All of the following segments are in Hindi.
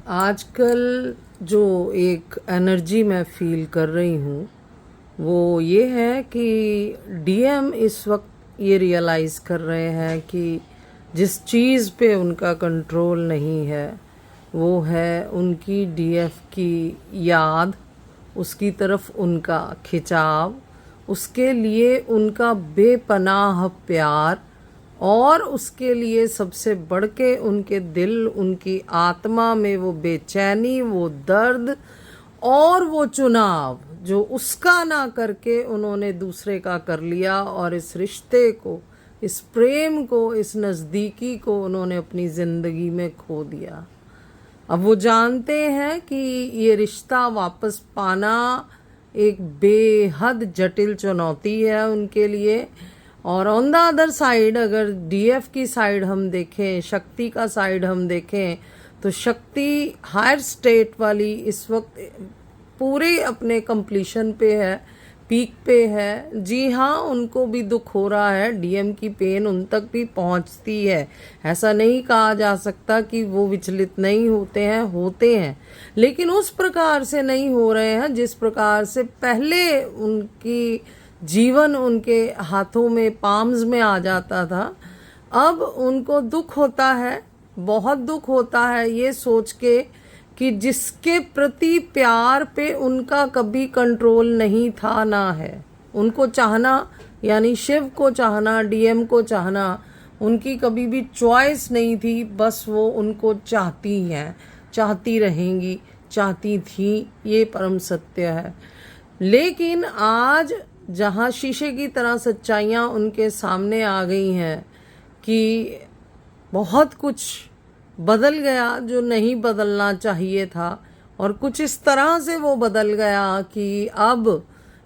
आजकल जो एक एनर्जी मैं फील कर रही हूँ वो ये है कि डीएम इस वक्त ये रियलाइज़ कर रहे हैं कि जिस चीज़ पे उनका कंट्रोल नहीं है वो है उनकी डीएफ की याद, उसकी तरफ उनका खिंचाव, उसके लिए उनका बेपनाह प्यार और उसके लिए सबसे बढ़ के उनके दिल, उनकी आत्मा में वो बेचैनी, वो दर्द और वो चुनाव जो उसका ना करके उन्होंने दूसरे का कर लिया और इस रिश्ते को, इस प्रेम को, इस नज़दीकी को उन्होंने अपनी ज़िंदगी में खो दिया। अब वो जानते हैं कि ये रिश्ता वापस पाना एक बेहद जटिल चुनौती है उनके लिए। और ऑन द अदर साइड अगर डीएफ की साइड हम देखें, शक्ति का साइड हम देखें, तो शक्ति हायर स्टेट वाली इस वक्त पूरे अपने कंप्लीशन पे है, पीक पे है। जी हाँ, उनको भी दुख हो रहा है, डीएम की पेन उन तक भी पहुंचती है। ऐसा नहीं कहा जा सकता कि वो विचलित नहीं होते हैं, लेकिन उस प्रकार से नहीं हो रहे हैं जिस प्रकार से पहले उनकी जीवन उनके हाथों में, पाम्स में आ जाता था। अब उनको दुख होता है, बहुत दुख होता है ये सोच के कि जिसके प्रति प्यार पे उनका कभी कंट्रोल नहीं था ना है, उनको चाहना यानी शिव को चाहना, डीएम को चाहना उनकी कभी भी चॉइस नहीं थी। बस वो उनको चाहती हैं, चाहती रहेंगी, चाहती थी, ये परम सत्य है। लेकिन आज जहाँ शीशे की तरह सच्चाइयाँ उनके सामने आ गई हैं कि बहुत कुछ बदल गया जो नहीं बदलना चाहिए था, और कुछ इस तरह से वो बदल गया कि अब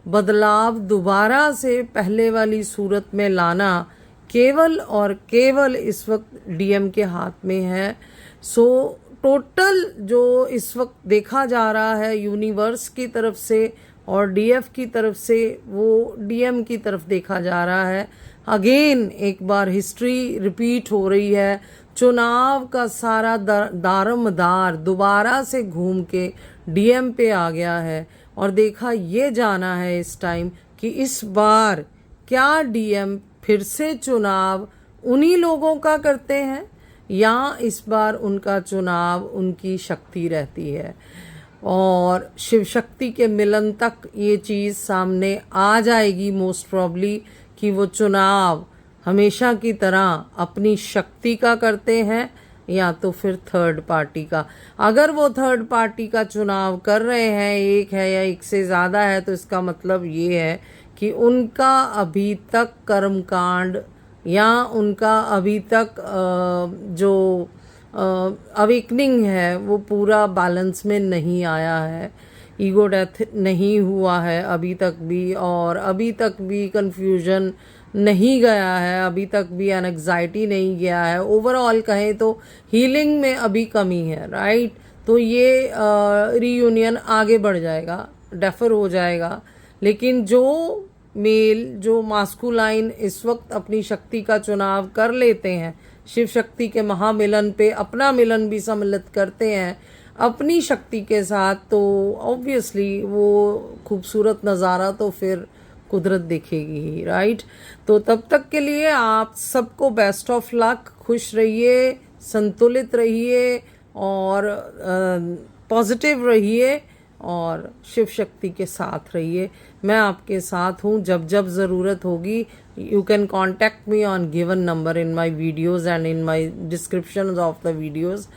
बदलाव दोबारा से पहले वाली सूरत में लाना केवल और केवल इस वक्त डीएम के हाथ में है। सो टोटल जो इस वक्त देखा जा रहा है यूनिवर्स की तरफ से और डीएफ की तरफ से, वो डीएम की तरफ देखा जा रहा है। अगेन एक बार हिस्ट्री रिपीट हो रही है, चुनाव का सारा दारमदार दोबारा से घूम के डीएम पे आ गया है। और देखा ये जाना है इस टाइम कि इस बार क्या डीएम फिर से चुनाव उन्हीं लोगों का करते हैं या इस बार उनका चुनाव उनकी शक्ति रहती है। और शिव शक्ति के मिलन तक ये चीज़ सामने आ जाएगी मोस्ट प्रॉब्ली कि वो चुनाव हमेशा की तरह अपनी शक्ति का करते हैं या तो फिर थर्ड पार्टी का। अगर वो थर्ड पार्टी का चुनाव कर रहे हैं, एक है या एक से ज़्यादा है, तो इसका मतलब ये है कि उनका अभी तक कर्मकांड या उनका अभी तक जो अवेकनिंग है वो पूरा बैलेंस में नहीं आया है। ईगो डेथ नहीं हुआ है अभी तक भी, और अभी तक भी कन्फ्यूजन नहीं गया है, अभी तक भी एंग्जाइटी नहीं गया है। ओवरऑल कहें तो हीलिंग में अभी कमी है, राइट। तो ये रीयूनियन आगे बढ़ जाएगा, डेफर हो जाएगा। लेकिन जो मेल, जो मास्कुलाइन इस वक्त अपनी शक्ति का चुनाव कर लेते हैं, शिव शक्ति के महामिलन पे अपना मिलन भी सम्मिलित करते हैं अपनी शक्ति के साथ, तो ऑब्वियसली वो खूबसूरत नज़ारा तो फिर कुदरत देखेगी ही, राइट। तो तब तक के लिए आप सबको बेस्ट ऑफ लक, खुश रहिए, संतुलित रहिए और पॉजिटिव रहिए और शिव शक्ति के साथ रहिए। मैं आपके साथ हूँ, जब जब ज़रूरत होगी you can contact me on given number in my videos and in my descriptions of the videos.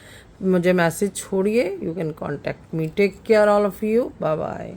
मुझे मैसेज छोड़िए, you can contact me. Take care all of you. Bye bye.